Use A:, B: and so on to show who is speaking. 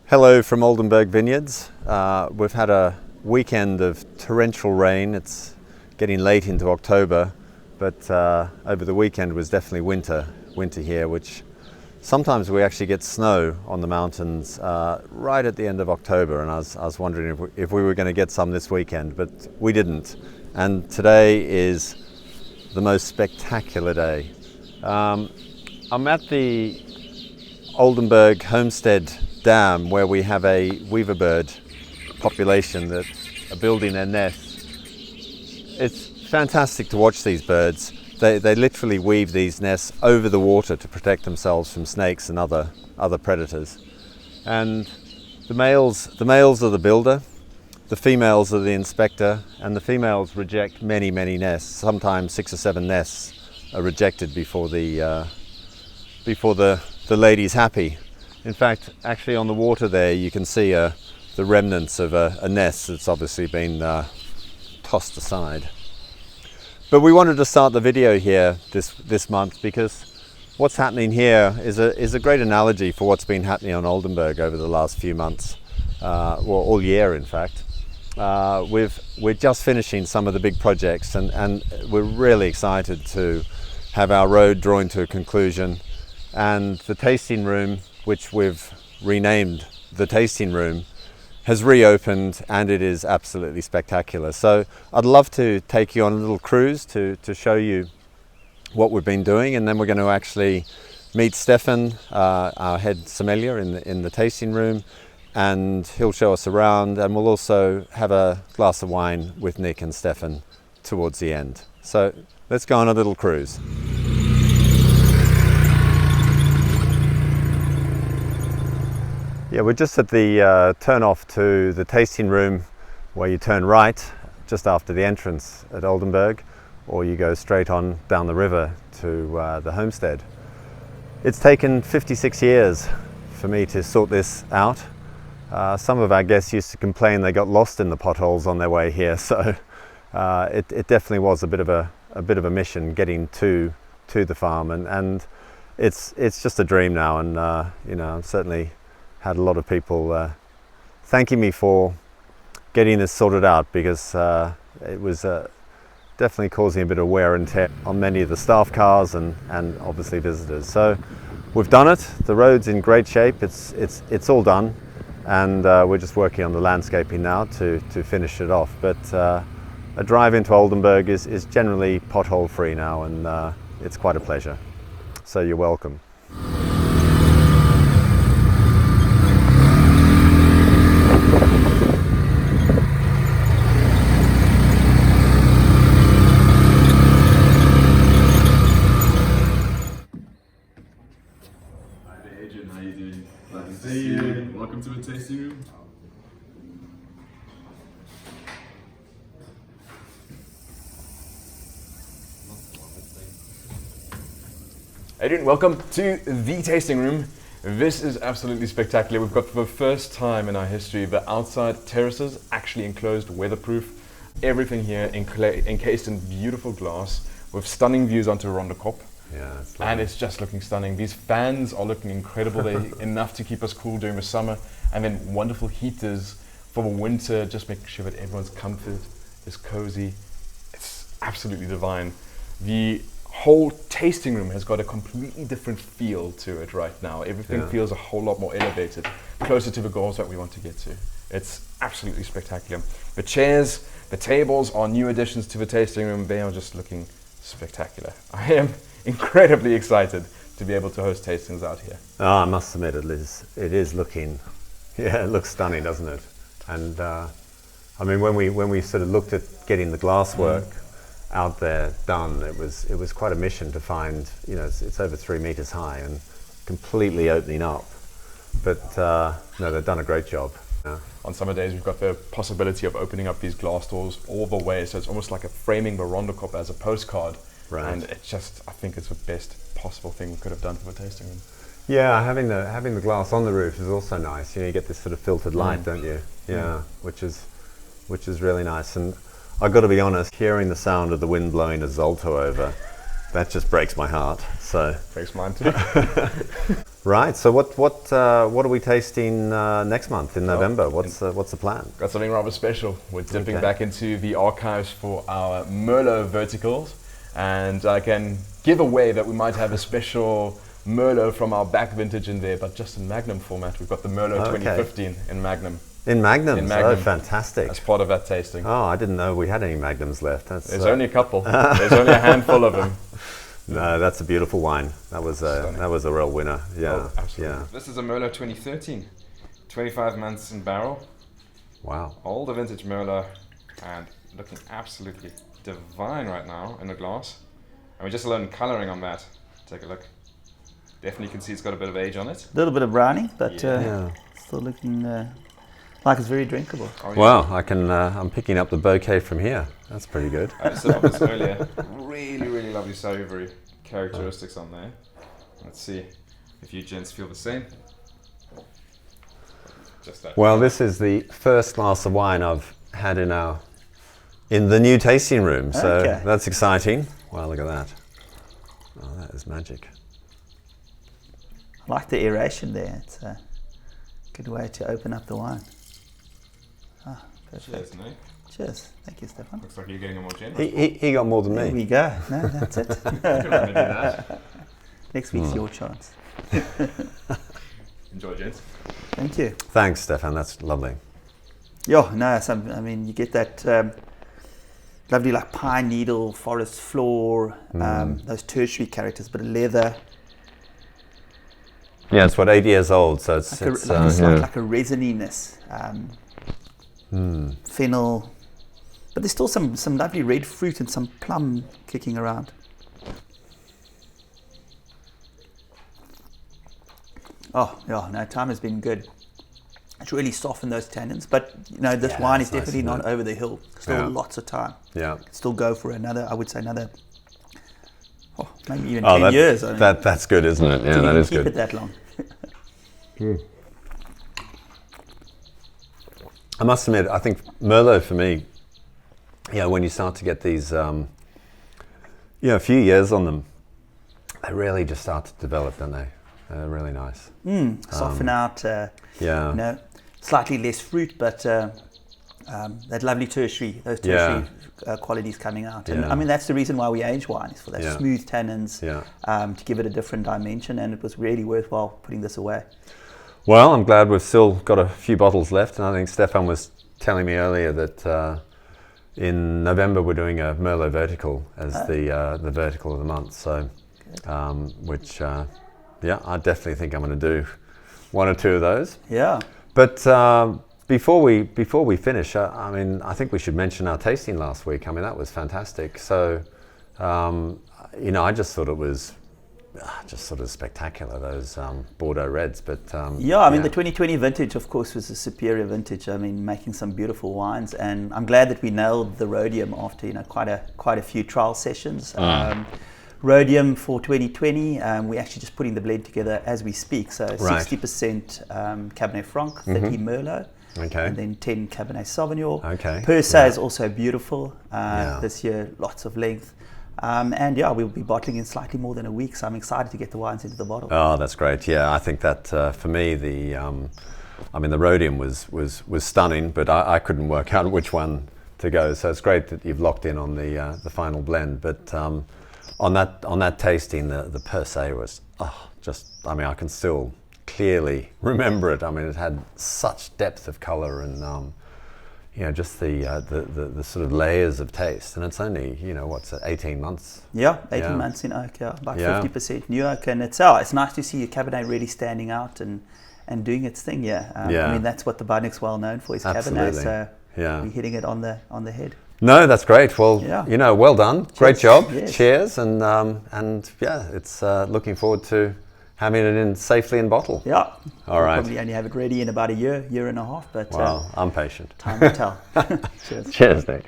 A: Hello from Oldenburg Vineyards. We've had a weekend of torrential rain. It's getting late into October, but over the weekend was definitely winter here, which sometimes we actually get snow on the mountains right at the end of October, and I was wondering if we were going to get some this weekend, but we didn't. And today is the most spectacular day. I'm at the Oldenburg Homestead Dam, where we have a weaver bird population that are building their nests. It's fantastic to watch these birds. They literally weave these nests over the water to protect themselves from snakes and other predators. And the males are the builder, the females are the inspector, and the females reject many nests. Sometimes 6 or 7 nests are rejected before the lady's happy. In fact, actually on the water there you can see the remnants of a nest that's obviously been tossed aside. But we wanted to start the video here this month because what's happening here is a great analogy for what's been happening on Oldenburg over the last few months, well, all year in fact. We're just finishing some of the big projects, and we're really excited to have our road drawing to a conclusion, and the tasting room, which we've renamed the tasting room, has reopened, and it is absolutely spectacular. So I'd love to take you on a little cruise to show you what we've been doing, and then we're going to actually meet Stefan, our head sommelier in the tasting room, and he'll show us around, and we'll also have a glass of wine with Nic and Stefan towards the end. So let's go on a little cruise. Yeah, we're just at the turn off to the tasting room, where you turn right just after the entrance at Oldenburg, or you go straight on down the river to the homestead. It's taken 56 years for me to sort this out. Some of our guests used to complain they got lost in the potholes on their way here, so it definitely was a bit of a mission getting to the farm, and it's just a dream now, and you know, I've certainly had a lot of people thanking me for getting this sorted out, because it was definitely causing a bit of wear and tear on many of the staff cars and obviously visitors. So we've done it. The road's in great shape. It's all done, and we're just working on the landscaping now to finish it off. But a drive into Oldenburg is generally pothole free now, and it's quite a pleasure. So you're welcome.
B: Adrian, how you doing? Glad to see you. Welcome to the tasting room. Adrian, welcome to the tasting room. This is absolutely spectacular. We've got, for the first time in our history, the outside terraces actually enclosed, weatherproof. Everything here encased in beautiful glass with stunning views onto Rondekop.
A: Yeah,
B: and it's just looking stunning. These fans are looking incredible. They're enough to keep us cool during the summer, and then wonderful heaters for the winter, just making sure that everyone's comfort is cozy. It's absolutely divine. The whole tasting room has got a completely different feel to it right now. Everything feels a whole lot more elevated, closer to the goals that we want to get to. It's absolutely spectacular. The chairs, the tables are new additions to the tasting room. They are just looking spectacular. I am incredibly excited to be able to host tastings out here.
A: Oh, I must admit, it is looking, yeah, it looks stunning, doesn't it? And I mean, when we sort of looked at getting the glasswork out there done, it was quite a mission to find, you know, it's over 3 meters high and completely opening up. But no, they've done a great job. Yeah.
B: On summer days, we've got the possibility of opening up these glass doors all the way, so it's almost like framing the Rondekop as a postcard.
A: Right.
B: And it's just, I think it's the best possible thing we could have done for the tasting room.
A: Yeah, having the glass on the roof is also nice. You know, you get this sort of filtered light, don't you? Yeah, which is which is really nice. And I've got to be honest, hearing the sound of the wind blowing a Zolto over, that just breaks my heart. So
B: Breaks mine too.
A: right. So what are we tasting next month in November? What's the plan?
B: Got something rather special. We're dipping
A: Okay.
B: back into the archives for our Merlot verticals, and I can give away that we might have a special Merlot from our back vintage in there, but just in Magnum format. We've got the Merlot
A: Okay.
B: 2015 in Magnum
A: In Magnums.
B: In Magnum.
A: Oh, fantastic.
B: as part of that tasting.
A: Oh, I didn't know we had any Magnums left.
B: There's only a couple. There's only a handful of them.
A: No, that's a beautiful wine. That was a real winner. Yeah,
B: Oh, absolutely.
A: yeah.
C: This is a Merlot 2013, 25 months in barrel,
A: Wow.
C: older vintage Merlot, and looking absolutely divine right now in the glass. And we just learned colouring on that. Take a look. Definitely can see it's got a bit of age on it.
D: A little bit of browning, but
A: Yeah.
D: still looking like it's very drinkable.
C: Oh, yeah.
A: Wow, I'm picking up the bouquet from here. That's pretty good.
C: I just said this earlier. Really, really lovely savoury characteristics on there. Let's see if you gents feel the same. Just that.
A: Well, this is the first glass of wine I've had in the new tasting room, so
D: Okay.
A: that's exciting. Wow, look at that. Oh, that is magic.
D: I like the aeration there. It's a good way to open up the wine. Ah, perfect.
C: Cheers, Nick.
D: Cheers. Thank you, Stefan.
C: Looks like you're getting a more generous.
A: He got more than
D: There
A: me.
D: we go. No, that's it.
C: Could only do that.
D: Next week's your chance.
C: Enjoy, gents.
D: Thank you.
A: Thanks, Stefan. That's lovely.
D: Yeah, no, I mean, you get that lovely like pine needle, forest floor, those tertiary characters, but leather,
A: Yeah, it's 8 years old, so it's
D: like,
A: it's,
D: a, like, a,
A: yeah.
D: like a resininess, fennel, but there's still some lovely red fruit and some plum kicking around. Oh, yeah, no, time has been good. It's really softened those tannins, but you know, this
A: Yeah,
D: wine is
A: it's nice,
D: definitely
A: isn't
D: not
A: it?
D: over the hill. Still
A: Yeah.
D: lots of time.
A: Yeah.
D: Still go for another, I would say another, maybe even
A: Oh,
D: 10 years. I mean,
A: that's good, isn't it? Yeah,
D: till you
A: that
D: can
A: is
D: keep
A: good.
D: it that long.
A: I must admit, I think Merlot for me, when you start to get these, a few years on them, they really just start to develop, don't they? They're really nice.
D: Soften out,
A: Yeah.
D: you know, slightly less fruit, but that lovely tertiary, those tertiary qualities coming out. And
A: Yeah.
D: I mean, that's the reason why we age wine, is for those
A: Yeah.
D: smooth tannins,
A: Yeah.
D: to give it a different dimension, and it was really worthwhile putting this away.
A: Well, I'm glad we've still got a few bottles left, and I think Stefan was telling me earlier that in November we're doing a Merlot vertical as the vertical of the month. So, which I definitely think I'm going to do one or two of those.
D: Yeah.
A: But before we finish, I mean, I think we should mention our tasting last week. I mean, that was fantastic. So, I just thought it was just sort of spectacular, those Bordeaux reds. But
D: Yeah, I mean, the 2020 vintage, of course, was a superior vintage. I mean, making some beautiful wines, and I'm glad that we nailed the rhodium after quite a few trial sessions. Rhodium for 2020, we're actually just putting the blend together as we speak. So 60% Cabernet Franc, 30 Merlot,
A: Okay.
D: and then 10 Cabernet Sauvignon.
A: Okay.
D: Per se is also beautiful
A: Yeah.
D: this year, lots of length. And yeah, we'll be bottling in slightly more than a week, so I'm excited to get the wines into the bottle.
A: Oh, that's great. Yeah, I think that for me, the rhodium was stunning, but I couldn't work out which one to go. So it's great that you've locked in on the final blend. But on that tasting, the per se was I can still clearly remember it. I mean, it had such depth of color and just the sort of layers of taste. And it's only 18 months.
D: Yeah, 18
A: Yeah.
D: months in oak, about
A: Yeah.
D: 50% new oak, and it's nice to see a Cabernet really standing out and doing its thing. Yeah,
A: Yeah.
D: I mean, that's what the Budnik's well known for, is Cabernet.
A: Absolutely.
D: So
A: Yeah.
D: we're hitting it on the head.
A: No, that's great. Well,
D: Yeah.
A: well done. Great job.
D: Yes.
A: Cheers. And yeah, it's looking forward to having it in safely in bottle.
D: Yeah.
A: All
D: We'll
A: right.
D: probably only have it ready in about a year and a half, but
A: Wow, I'm patient.
D: time will tell. Cheers.
A: Cheers, Nick.